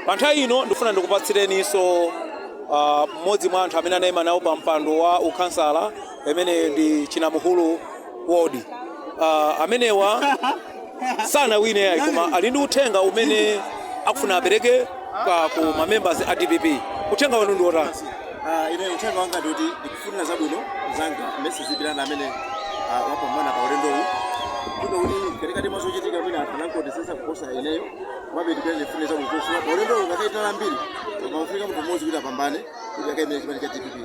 Pa nthawi ino ndikufuna ndikupatsireninso mmodzi mwa anthu amene anayima nawo pa mpando wa ukhansala pamene ndi Chinamuhulu ward. Amenewa sanawine yayi koma ali ndi uthenga umene akufuna apereke ku mamembers a DPP. Uthenga wanu ndi otani? Ine uthenga wanga ndikuti ndikufunira zabwino zanga mmene zipirana amene wapambana pa ulendowu. Kuti katikati mwa zochitika mwina anthu anankondesesa kuposa ineyo mabe ndipene fune zabwino kusuwa pa ulendowu ngakaitala mbiri pamafika munthu mmodzi kuti apambane kuti akaimene chipani cha DPP.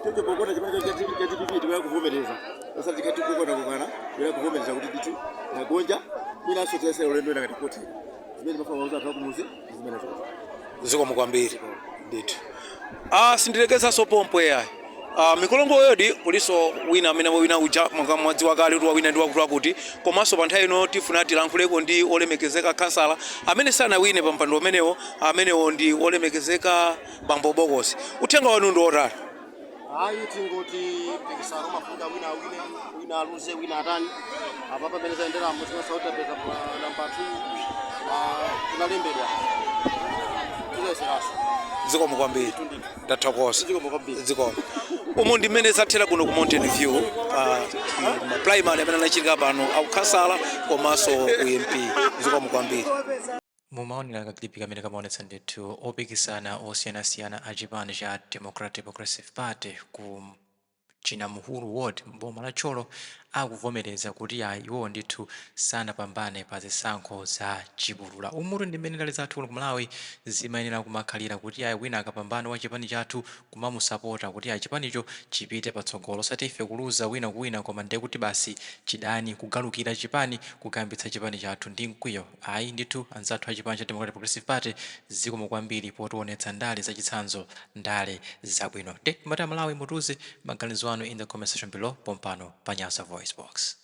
Choncho pokona chipani cha DPP tikuya kuvomereza osati kati kukona tikuya kuvomereza kuti ditu nagonja ina sotesa ulendo ngati kuti zimene mafuna wauza anthu akumuzi zimene zote zikomo kwambiri ndithu. Sindilekezaso pompo yayi. Mikolongo yodi kuliso wina amene wina uja mwadzi wakale kuti wawina ndi wakuti wakuti komanso pa nthawi ino tifuna tilankhuleko ndi olemekezeka kansala amene sanawine pa mpando amenewo ndi olemekezeka Bambo Bokosi. Uthenga wanu ndi otani? Tingoti pikisano mafuta wina aluze wina atani apa pamene zaendera muzika sauti peza namba 2 tunalembedwa tileseraso. Zikomo kwambiri ndathokoza. Zikomo umu ndi mmene zathera kuno ku Mountain View primary amene anachitika pano akukhansala komanso UMP. Zikomo kwambiri. Mumaonera kaklipi kamene kamaonetsa ndithu opikisana osiyanasiyana a chipani cha Democratic Progressive Party ku Chinamuhulu ward mboma la Tcholo akuvomereza kuti iwo ndithu sanapambane pa zisankho za Chipulula. Umutu ndi mmene ndali zathu ku Malawi zimayenera kumakhalira kuti wina akapambana wa chipani chathu kumamusapota kuti chipanicho chipite patsogolo osati ife kuluza wina kuwina koma ndiye kuti basi chidani kugalukira chipani kukayambitsa chipani chathu ndi mkwiyo. Ndithu anzathu a chipani cha Democratic Progressive Party zikomo kwambiri potionetsa ndale zachitsanzo ndale zabwino. Mata Malawi mutuze maganizo anu in the comment section below pompano pa Nyasa Voice Box.